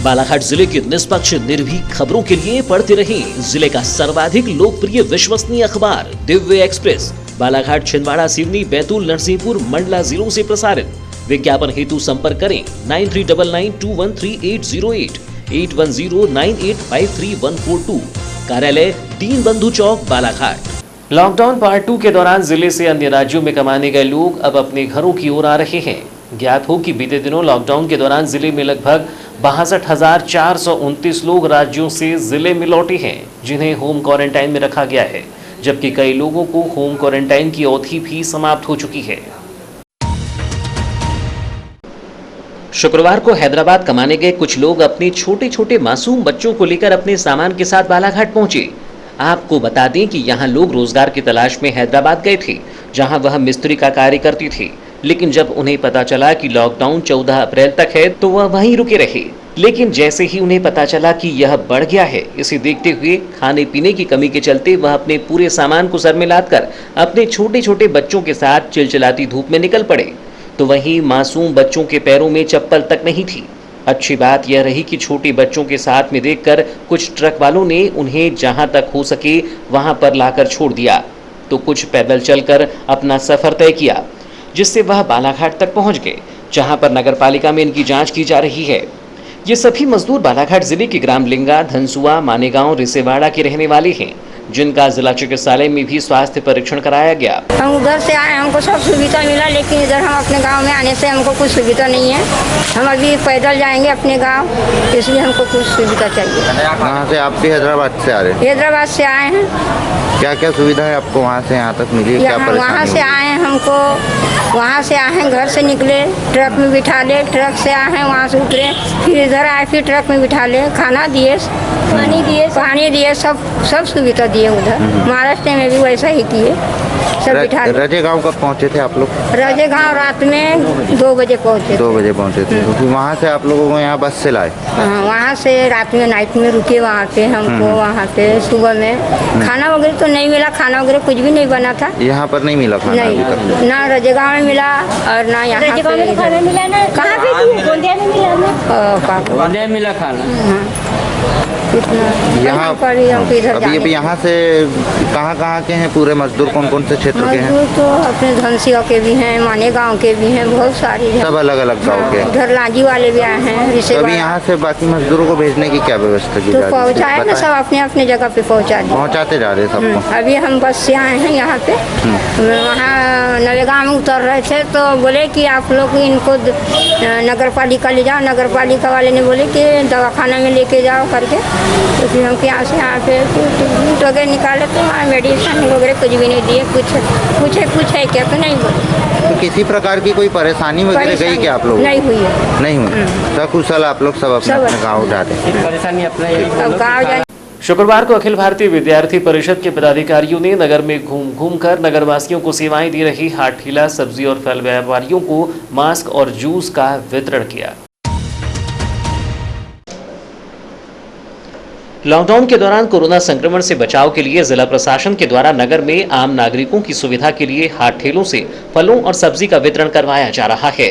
बालाघाट जिले की निष्पक्ष निर्भीक खबरों के लिए पढ़ते रहें जिले का सर्वाधिक लोकप्रिय विश्वसनीय अखबार दिव्य एक्सप्रेस। बालाघाट, छिंदवाड़ा, सिवनी, बैतूल, नरसिंहपुर, मंडला जिलों से प्रसारित। विज्ञापन हेतु संपर्क करें 9399213808, 8109853142। कार्यालय दीन बंधु चौक, बालाघाट। लॉकडाउन पार्ट 2 के दौरान जिले से अन्य राज्यों में कमाने गए लोग अब अपने घरों की ओर आ रहे हैं। ज्ञात हो कि बीते दिनों लॉकडाउन के दौरान जिले में लगभग 62,429 लोग राज्यों से जिले में लौटे हैं, जिन्हें होम क्वारंटाइन में रखा गया है, जबकि कई लोगों को होम क्वारंटाइन की अवधि भी समाप्त हो चुकी है। शुक्रवार को हैदराबाद कमाने गए कुछ लोग अपने छोटे छोटे मासूम बच्चों को लेकर अपने सामान के साथ बालाघाट पहुंचे। आपको बता दें कि यहाँ लोग रोजगार की तलाश में हैदराबाद गए थे, जहां वह मिस्त्री का कार्य करती थी। लेकिन जब उन्हें पता चला कि लॉकडाउन 14 अप्रैल तक है, तो वह वहीं रुके रहे। लेकिन जैसे ही उन्हें पता चला कि यह बढ़ गया है, इसे देखते हुए खाने पीने की कमी के चलते वह अपने पूरे सामान को सर में लादकर अपने छोटे छोटे बच्चों के साथ चिलचिलाती धूप में निकल पड़े। तो वहीं मासूम बच्चों के पैरों में चप्पल तक नहीं थी। अच्छी बात यह रही कि छोटे बच्चों के साथ में देखकर कुछ ट्रक वालों ने उन्हें जहां तक हो सके वहां पर लाकर छोड़ दिया, तो कुछ पैदल चलकर अपना सफर तय किया, जिससे वह बालाघाट तक पहुंच गए, जहां पर नगरपालिका में इनकी जांच की जा रही है। ये सभी मजदूर बालाघाट जिले के ग्राम लिंगा, धनसुआ, मानेगांव, रिसेवाड़ा के रहने वाले हैं, जिनका जिला चिकित्सालय में भी स्वास्थ्य परीक्षण कराया गया। हम उधर से आए, हमको सब सुविधा मिला, लेकिन इधर हम अपने गांव में आने से हमको कुछ सुविधा नहीं है। हम अभी पैदल जाएंगे अपने गांव, इसलिए हमको कुछ सुविधा चाहिए। वहाँ से आप भी हैदराबाद से आ रहे हैं? हैदराबाद से आए हैं। क्या क्या सुविधा है आपको वहाँ से यहाँ तक मिली? क्या वहाँ परेशानी से आए हैं, हमको वहाँ से आए हैं, घर से निकले, ट्रक में बिठा ले, ट्रक से आए हैं, वहाँ से उतरे, फिर इधर आए, फिर ट्रक में बिठा ले, खाना दिए, पानी दिए, सब सुविधा दिए उधर। महाराष्ट्र में भी वैसा ही किए, सब बिठा ले। रजे गाँव कब पहुँचे थे आप लोग? रजे गाँव रात में 2 बजे पहुँचे। 2 बजे पहुँचे थे, तो फिर वहाँ से आप लोगों को यहाँ बस से लाए? हाँ, वहाँ से रात में नाइट में रुके वहाँ पे हमको। वहाँ पे सुबह में खाना वगैरह तो नहीं मिला, खाना वगैरह कुछ भी नहीं बना था। यहाँ पर नहीं मिला खाना? नहीं, ना रजेगांव में मिला और ना यहाँ पे खाना मिला। ना कहाँ पे? गोंदिया में मिला। गोंदिया में मिला खाना। यहाँ पर अभी यहाँ से कहाँ के हैं पूरे मजदूर? कौन कौन से क्षेत्र के हैं? मजदूर तो अपने धनसिया के भी हैं, माने गांव के भी हैं, बहुत सारी हैं। सब अलग अलग गांव के? उधर लांजी वाले भी आए हैं। अभी यहाँ से बाकी मजदूरों को भेजने की क्या व्यवस्था की जा रही है? पहुँचाए ना, सब अपने अपने जगह पे पहुँचाते जा रहे हैं सबको। अभी हम बस से आए हैं यहाँ पे, वहाँ नवेगांव में उतर रहे थे तो बोले कि आप लोग इनको नगर पालिका ले जाओ। नगर पालिका वाले ने बोले कि दवाखाना में लेके जाओ करके, तो फिर हम यहाँ से यहाँ पे टिकट वगैरह निकाले तो वहाँ मेडिसिन वगैरह कुछ भी नहीं दिए। कुछ है क्या? तो नहीं बोले। तो किसी प्रकार की कोई परेशानी वगैरह गई क्या आप लोग? नहीं हुई है। नहीं हुई। सकुशल आप लोग सब अपने अपने गाँव जाते हैं? परेशानी अपना गाँव जाने। शुक्रवार को अखिल भारतीय विद्यार्थी परिषद के पदाधिकारियों ने नगर में घूम कर नगरवासियों को सेवाएं दे रही हाट ठेला, सब्जी और फल व्यापारियों को मास्क और जूस का वितरण किया। लॉकडाउन के दौरान कोरोना संक्रमण से बचाव के लिए जिला प्रशासन के द्वारा नगर में आम नागरिकों की सुविधा के लिए हाट ठेलों से फलों और सब्जी का वितरण करवाया जा रहा है।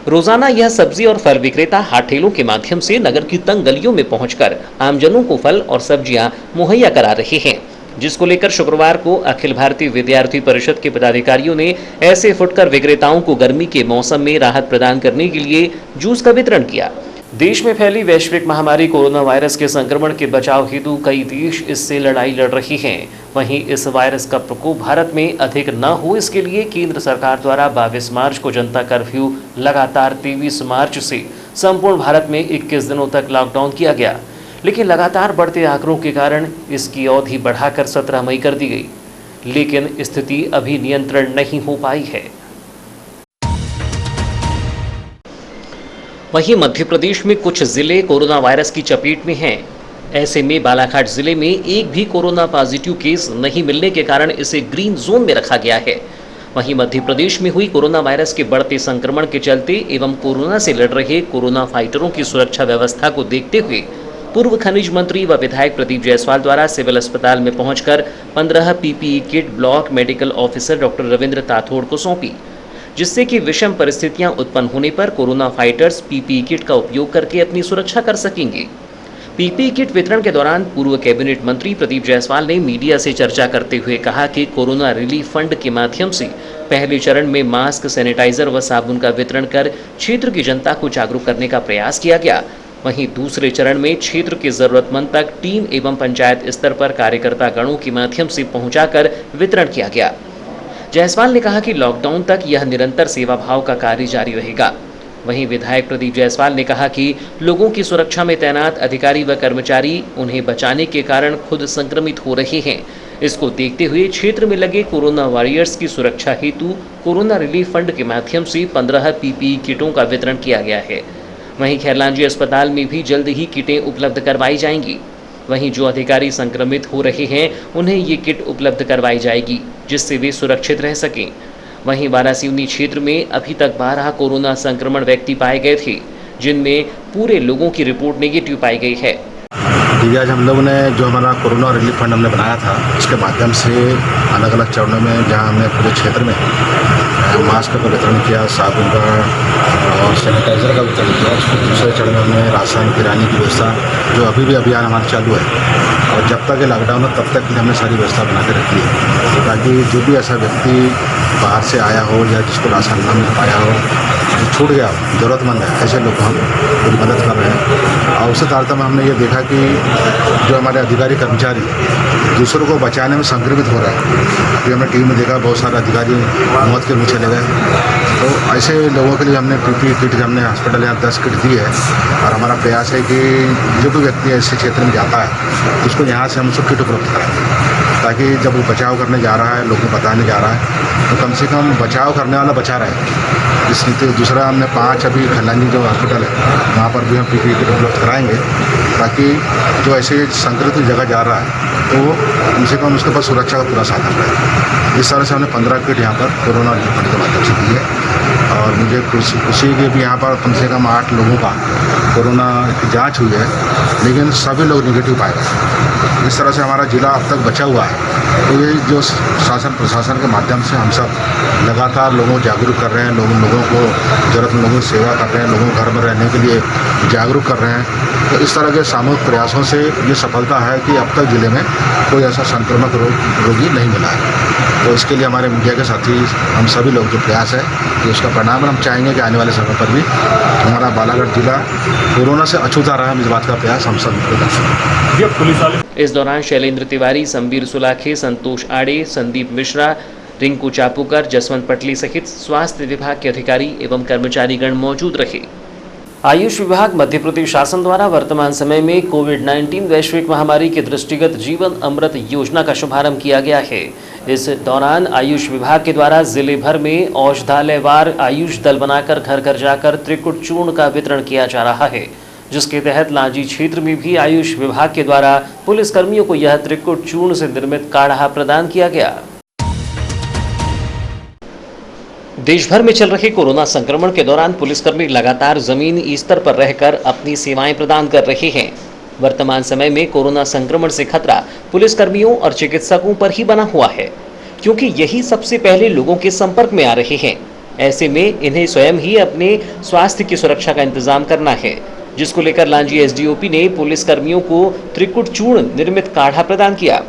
रोजाना यह सब्जी और फल विक्रेता हाट ठेलों के माध्यम से नगर की तंग गलियों में पहुंचकर आमजनों को फल और सब्जियां मुहैया करा रहे हैं, जिसको लेकर शुक्रवार को अखिल भारतीय विद्यार्थी परिषद के पदाधिकारियों ने ऐसे फुटकर विक्रेताओं को गर्मी के मौसम में राहत प्रदान करने के लिए जूस का वितरण किया। देश में फैली वैश्विक महामारी कोरोना वायरस के संक्रमण के बचाव हेतु कई देश इससे लड़ाई लड़ रहे हैं। वहीं इस वायरस का प्रकोप भारत में अधिक न हो, इसके लिए केंद्र सरकार द्वारा 22 मार्च को जनता कर्फ्यू लगातार 23 मार्च से संपूर्ण भारत में 21 दिनों तक लॉकडाउन किया गया। लेकिन लगातार बढ़ते आंकड़ों के कारण इसकी अवधि बढ़ाकर 17 मई कर दी गई, लेकिन स्थिति अभी नियंत्रण नहीं हो पाई है। वहीं मध्य प्रदेश में कुछ जिले कोरोना वायरस की चपेट में हैं। ऐसे में बालाघाट जिले में एक भी कोरोना पॉजिटिव केस नहीं मिलने के कारण इसे ग्रीन जोन में रखा गया है। वहीं मध्य प्रदेश में हुई कोरोना वायरस के बढ़ते संक्रमण के चलते एवं कोरोना से लड़ रहे कोरोना फाइटरों की सुरक्षा व्यवस्था को देखते हुए पूर्व खनिज मंत्री व विधायक प्रदीप जायसवाल द्वारा सिविल अस्पताल में पहुंचकर 15 PPE kit block medical officer doctor Ravindra Tathod को सौंपी, जिससे कि विषम परिस्थितियां उत्पन्न होने पर कोरोना फाइटर्स पीपीई किट का उपयोग करके अपनी सुरक्षा कर सकेंगे। पीपीई किट वितरण के दौरान पूर्व कैबिनेट मंत्री प्रदीप जायसवाल ने मीडिया से चर्चा करते हुए कहा कि कोरोना रिलीफ फंड के माध्यम से पहले चरण में मास्क, सैनिटाइजर व साबुन का वितरण कर क्षेत्र की जनता को जागरूक करने का प्रयास किया गया। वहीं दूसरे चरण में क्षेत्र के जरूरतमंद तक टीम एवं पंचायत स्तर पर कार्यकर्ता गणों के माध्यम से पहुंचाकर वितरण किया गया। जायसवाल ने कहा कि लॉकडाउन तक यह निरंतर सेवा भाव का कार्य जारी रहेगा। वहीं विधायक प्रदीप जायसवाल ने कहा कि लोगों की सुरक्षा में तैनात अधिकारी व कर्मचारी उन्हें बचाने के कारण खुद संक्रमित हो रहे हैं। इसको देखते हुए क्षेत्र में लगे कोरोना वॉरियर्स की सुरक्षा हेतु कोरोना रिलीफ फंड के माध्यम से 15 पीपीई किटों का वितरण किया गया है। वहीं खैरलांजी अस्पताल में भी जल्द ही किटें उपलब्ध करवाई जाएंगी। वहीं जो अधिकारी संक्रमित हो रहे हैं उन्हें ये किट उपलब्ध करवाई जाएगी, जिससे वे सुरक्षित रह सकें। वहीं वारासिवनी क्षेत्र में अभी तक 12 कोरोना संक्रमण व्यक्ति पाए गए थे, जिनमें पूरे लोगों की रिपोर्ट नेगेटिव पाई गई है। आज हम लोगों ने जो हमारा कोरोना रिलीफ फंड हमने बनाया था, उसके माध्यम से अलग अलग चरणों में जहां हमने पूरे क्षेत्र में मास्क का वितरण किया, साबुन का और सैनिटाइजर का वितरण किया। उसके दूसरे चरण में हमने राशन किराने की व्यवस्था, जो अभी भी अभियान हमारा चालू है और जब तक ये लॉकडाउन है तब तक की हमने सारी व्यवस्था बना के रखी है, ताकि जो भी ऐसा व्यक्ति बाहर से आया हो या जिसको राशन न मिल पाया हो छूट गया ज़रूरतमंद है ऐसे लोग को हम पूरी मदद कर रहे हैं। और उससे तारतम्य में हमने ये देखा कि जो हमारे अधिकारी कर्मचारी दूसरों को बचाने में संक्रमित हो रहे हैं। अभी हमने टीवी में देखा बहुत सारे अधिकारी मौत के मुँह चले गए। तो ऐसे लोगों के लिए हमने PPE किट हमने हॉस्पिटल यहाँ 10 किट दी है और हमारा प्रयास है कि जो कोई व्यक्ति ऐसे क्षेत्र में जाता है उसको यहाँ से हम उसको किट उपलब्ध कराएं, ताकि जब वो बचाव करने जा रहा है, लोगों को बताने जा रहा है, तो कम से कम बचाव करने वाला बचा रहे। इस नीति दूसरा हमने 5 अभी खल्लानी जो हॉस्पिटल है वहाँ पर भी हम PPE किट उपलब्ध कराएंगे, ताकि जो ऐसे संक्रमित जगह जा रहा है तो कम से कम उसके पास सुरक्षा का पूरा साधन रहे। इस तरह से हमने 15 किट यहाँ पर कोरोना रिलीफ फंड के माध्यम से दी है। और मुझे खुशी कि भी यहाँ पर कम से कम 8 लोगों का कोरोना की जांच हुई है, लेकिन सभी लोग नेगेटिव पाए गए। इस तरह से हमारा ज़िला अब तक बचा हुआ है। तो ये जो शासन प्रशासन के माध्यम से हम सब लगातार लोगों को जागरूक कर रहे हैं, लोगों को ज़रूरतमंद लोगों की सेवा कर रहे हैं, लोगों को घर में रहने के लिए जागरूक कर रहे हैं। तो इस तरह के सामूहिक प्रयासों से ये सफलता है कि अब तक ज़िले में कोई ऐसा संक्रामक रोगी नहीं मिला है। तो इसके लिए हमारे मीडिया के साथी हम सभी लोग जो प्रयास है कि उसका परिणाम हम चाहेंगे कि आने वाले समय पर भी हमारा बालाघाट जिला कोरोना से अछूता रहा। इस बात का प्रयास हम सब मिलकर करेंगे। इस दौरान शैलेंद्र तिवारी, संबीर सुलाखे, संतोष आड़े, संदीप मिश्रा, रिंकू चापूकर, जसवंत पटली सहित स्वास्थ्य विभाग के अधिकारी एवं कर्मचारीगण मौजूद रहे। आयुष विभाग मध्य प्रदेश शासन द्वारा वर्तमान समय में कोविड-19 वैश्विक महामारी के दृष्टिगत जीवन अमृत योजना का शुभारंभ किया गया है। इस दौरान आयुष विभाग के द्वारा जिले भर में औषधालयवार आयुष दल बनाकर घर घर जाकर त्रिकुट चूर्ण का वितरण किया जा रहा है, जिसके तहत लांजी क्षेत्र में भी आयुष विभाग के द्वारा पुलिसकर्मियों को यह त्रिकुट चूर्ण से निर्मित काढ़ा प्रदान किया गया। देश भर में चल रहे कोरोना संक्रमण के दौरान पुलिसकर्मी लगातार जमीनी स्तर पर रहकर अपनी सेवाएं प्रदान कर रहे हैं। वर्तमान समय में कोरोना संक्रमण से खतरा पुलिसकर्मियों और चिकित्सकों पर ही बना हुआ है, क्योंकि यही सबसे पहले लोगों के संपर्क में आ रहे हैं। ऐसे में इन्हें स्वयं ही अपने स्वास्थ्य की सुरक्षा का इंतजाम करना है, जिसको लेकर लांजी SDOP ने पुलिसकर्मियों को त्रिकुट चूर्ण निर्मित काढ़ा प्रदान किया।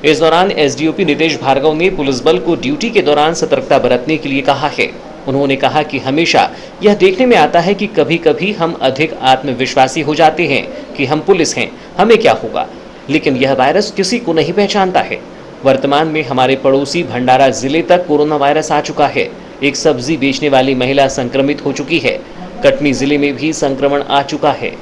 इस दौरान SDOP नितेश भार्गव ने पुलिस बल को ड्यूटी के दौरान सतर्कता बरतने के लिए कहा है। उन्होंने कहा कि हमेशा यह देखने में आता है कि कभी कभी हम अधिक आत्मविश्वासी हो जाते हैं कि हम पुलिस हैं, हमें क्या होगा, लेकिन यह वायरस किसी को नहीं पहचानता है। वर्तमान में हमारे पड़ोसी भंडारा जिले तक कोरोना वायरस आ चुका है। एक सब्जी बेचने वाली महिला संक्रमित हो चुकी है। कटनी जिले में भी संक्रमण आ चुका है।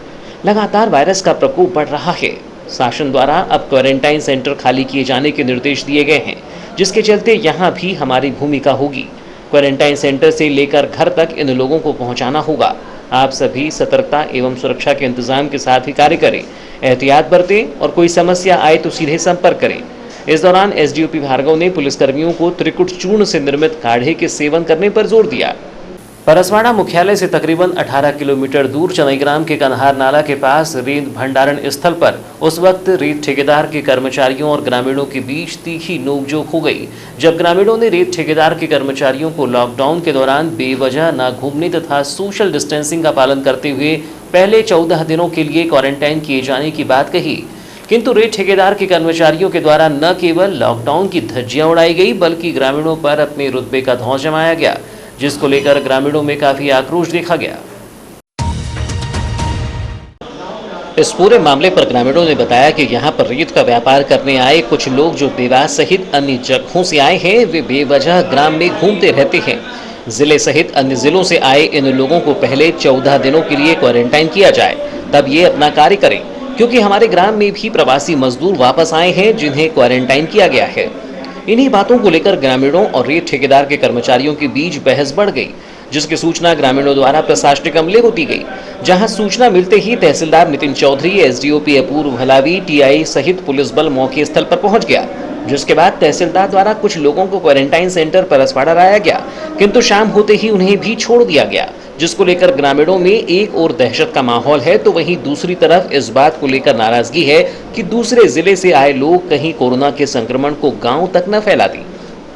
लगातार वायरस का प्रकोप बढ़ रहा है। शासन द्वारा अब क्वारंटाइन सेंटर खाली किए जाने के निर्देश दिए गए हैं, जिसके चलते यहाँ भी हमारी भूमिका होगी। क्वारंटाइन सेंटर से लेकर घर तक इन लोगों को पहुँचाना होगा। आप सभी सतर्कता एवं सुरक्षा के इंतजाम के साथ ही कार्य करें, एहतियात बरतें और कोई समस्या आए तो सीधे संपर्क करें। इस दौरान SDOP भार्गव ने पुलिसकर्मियों को त्रिकुट चूर्ण से निर्मित काढ़े के सेवन करने पर जोर दिया। परसवाड़ा मुख्यालय से तकरीबन 18 किलोमीटर दूर चनईग्राम के कन्हार नाला के पास रेत भंडारण स्थल पर उस वक्त रेत ठेकेदार के कर्मचारियों और ग्रामीणों के बीच तीखी नोकझोंक हो गई, जब ग्रामीणों ने रेत ठेकेदार के कर्मचारियों को लॉकडाउन के दौरान बेवजह न घूमने तथा सोशल डिस्टेंसिंग का पालन करते हुए पहले 14 दिनों के लिए क्वारंटाइन किए जाने की बात कही। किंतु रेत ठेकेदार के कर्मचारियों के द्वारा न केवल लॉकडाउन की धज्जियां उड़ाई गई, बल्कि ग्रामीणों पर अपने रुतबे का धौंस जमाया गया, जिसको लेकर ग्रामीणों में काफी आक्रोश देखा गया। इस पूरे मामले पर ग्रामीणों ने बताया कि यहां पर रेत का व्यापार करने आए कुछ लोग जो देवास सहित अन्य जगहों से आए हैं, वे बेवजह ग्राम में घूमते रहते हैं। जिले सहित अन्य जिलों से आए इन लोगों को पहले 14 दिनों के लिए क्वारंटाइन किया जाए, तब ये अपना कार्य करें, क्योंकि हमारे ग्राम में भी प्रवासी मजदूर वापस आए हैं जिन्हें क्वारंटाइन किया गया है। इन्हीं बातों को लेकर ग्रामीणों और रेत ठेकेदार के कर्मचारियों के बीच बहस बढ़ गई, जिसकी सूचना ग्रामीणों द्वारा प्रशासनिक अमले को दी गई। जहां सूचना मिलते ही तहसीलदार नितिन चौधरी, SDOP अपूर्व भलावी, TI सहित पुलिस बल मौके स्थल पर पहुंच गया, जिसके बाद तहसीलदार द्वारा कुछ लोगों को क्वारंटाइन सेंटर परसवाड़ा लाया गया, किंतु शाम होते ही उन्हें भी छोड़ दिया गया, जिसको लेकर ग्रामीणों में एक और दहशत का माहौल है, तो वहीं दूसरी तरफ इस बात को लेकर नाराजगी है कि दूसरे जिले से आए लोग कहीं कोरोना के संक्रमण को गांव तक न फैला दें।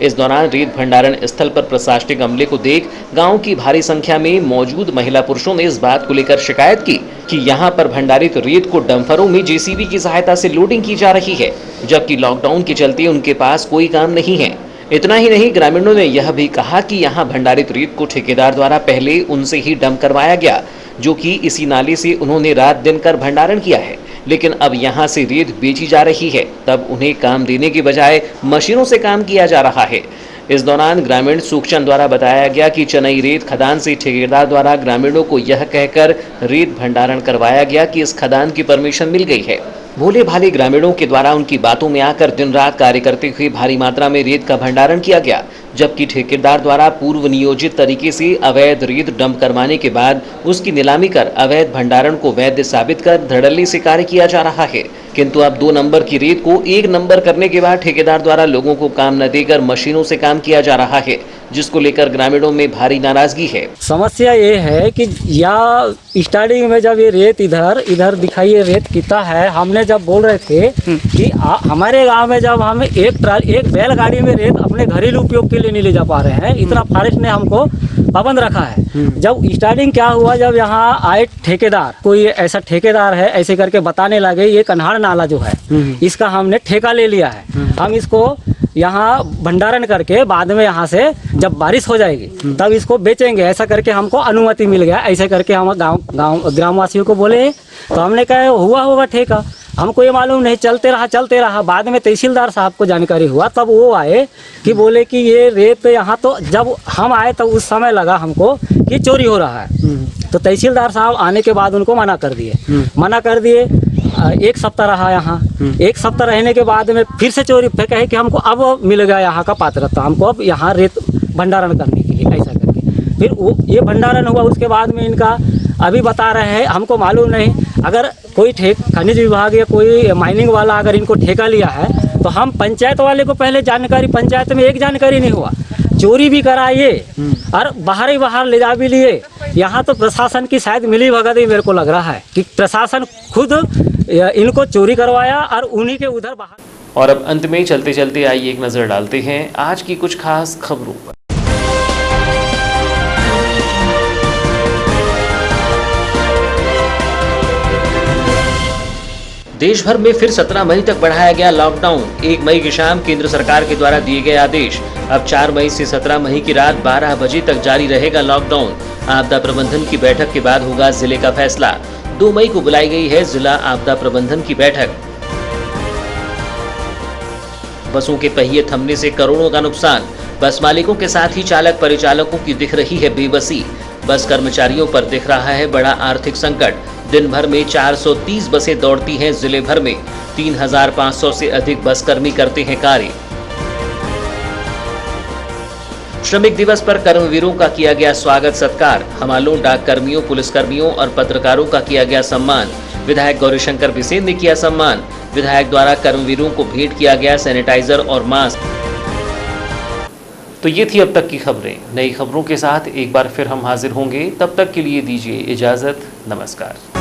इस दौरान रेत भंडारण स्थल पर प्रशासनिक अमले को देख गांव की भारी संख्या में मौजूद महिला पुरुषों ने इस बात को लेकर शिकायत की कि यहां पर भंडारित रेत को डंफरों में JCB की सहायता से लोडिंग की जा रही है, जबकि लॉकडाउन के चलते उनके पास कोई काम नहीं है। इतना ही नहीं, ग्रामीणों ने यह भी कहा कि यहां भंडारित रेत को ठेकेदार द्वारा पहले उनसे ही डंप करवाया गया, जो कि इसी नाले से उन्होंने रात दिन कर भंडारण किया है, लेकिन अब यहां से रेत बेची जा रही है, तब उन्हें काम देने के बजाय मशीनों से काम किया जा रहा है। इस दौरान ग्रामीण सूखचंद द्वारा बताया गया कि चनई रेत खदान से ठेकेदार द्वारा ग्रामीणों को यह कहकर रेत भंडारण करवाया गया कि इस खदान की परमिशन मिल गई है। भोले भाले ग्रामीणों के द्वारा उनकी बातों में आकर दिन रात कार्य करते हुए भारी मात्रा में रेत का भंडारण किया गया, जबकि ठेकेदार द्वारा पूर्व नियोजित तरीके से अवैध रेत डंप करवाने के बाद उसकी नीलामी कर अवैध भंडारण को वैध साबित कर धड़ल्ले से कार्य किया जा रहा है। किंतु अब 2 नंबर की रेत को 1 नंबर करने के बाद ठेकेदार द्वारा लोगों को काम न देकर मशीनों से काम किया जा रहा है, जिसको लेकर ग्रामीणों में भारी नाराजगी है। समस्या ये है कि या स्टार्टिंग में जब ये रेत इधर दिखाई, ये रेत कितना है, हमने जब बोल रहे थे कि हमारे गांव में जब हम एक बैलगाड़ी में रेत अपने घरेलू उपयोग के लिए नहीं ले जा पा रहे हैं, इतना फॉरेस्ट ने हमको पाबंद रखा है। जब स्टार्टिंग क्या हुआ, जब यहाँ आए ठेकेदार, कोई ऐसा ठेकेदार है ऐसे करके बताने लगे ये कन्हाड़ नाला जो है इसका हमने ठेका ले लिया है, हम इसको यहाँ भंडारण करके बाद में यहाँ से जब बारिश हो जाएगी तब इसको बेचेंगे, ऐसा करके हमको अनुमति मिल गया। ऐसे करके हम ग्रामवासियों को बोले, तो हमने कहा हुआ होगा ठेका, हमको ये मालूम नहीं, चलते रहा। बाद में तहसीलदार साहब को जानकारी हुआ, तब वो आए कि बोले कि ये रेत यहाँ, तो जब हम आए तो उस समय लगा हमको कि चोरी हो रहा है, तो तहसीलदार साहब आने के बाद उनको मना कर दिए। 1 सप्ताह रहा यहाँ, 1 सप्ताह रहने के बाद में फिर से चोरी, फिर कहे कि हमको अब मिल गया यहाँ का पात्रता, हमको अब यहाँ रेत भंडारण करने के लिए, ऐसा करके फिर वो ये भंडारण हुआ। उसके बाद में इनका अभी बता रहे हैं, हमको मालूम नहीं, अगर कोई खनिज विभाग या कोई माइनिंग वाला अगर इनको ठेका लिया है तो हम पंचायत वाले को पहले जानकारी, पंचायत में एक जानकारी नहीं हुआ, चोरी भी कराइए और बाहर ले जा भी लिए। यहाँ तो प्रशासन की शायद मिली भगत ही मेरे को लग रहा है कि प्रशासन खुद इनको चोरी करवाया और उन्हीं के उधर बाहर। और अब अंत में चलते चलते आइए एक नजर डालते हैं आज की कुछ खास खबरों पर। देश भर में फिर 17 मई तक बढ़ाया गया लॉकडाउन। 1 मई की शाम केंद्र सरकार के द्वारा दिए गए आदेश। अब 4 मई से 17 मई की रात 12 बजे तक जारी रहेगा लॉकडाउन। आपदा प्रबंधन की बैठक के बाद होगा जिले का फैसला। 2 मई को बुलाई गई है जिला आपदा प्रबंधन की बैठक। बसों के पहिए थमने से करोड़ों का नुकसान। बस मालिकों के साथ ही चालक परिचालकों की दिख रही है बेबसी। बस कर्मचारियों पर दिख रहा है बड़ा आर्थिक संकट। दिन भर में 430 बसें दौड़ती हैं जिले भर में। 3500 से अधिक बस कर्मी करते हैं कार्य। श्रमिक दिवस पर कर्मवीरों का किया गया स्वागत सत्कार। हमालों, डाक कर्मियों, पुलिस कर्मियों और पत्रकारों का किया गया सम्मान। विधायक गौरीशंकर बिसेन ने किया सम्मान। विधायक द्वारा कर्मवीरों को भेंट किया गया सैनिटाइजर और मास्क। तो ये थी अब तक की खबरें। नई खबरों के साथ एक बार फिर हम हाजिर होंगे, तब तक के लिए दीजिए इजाजत। नमस्कार।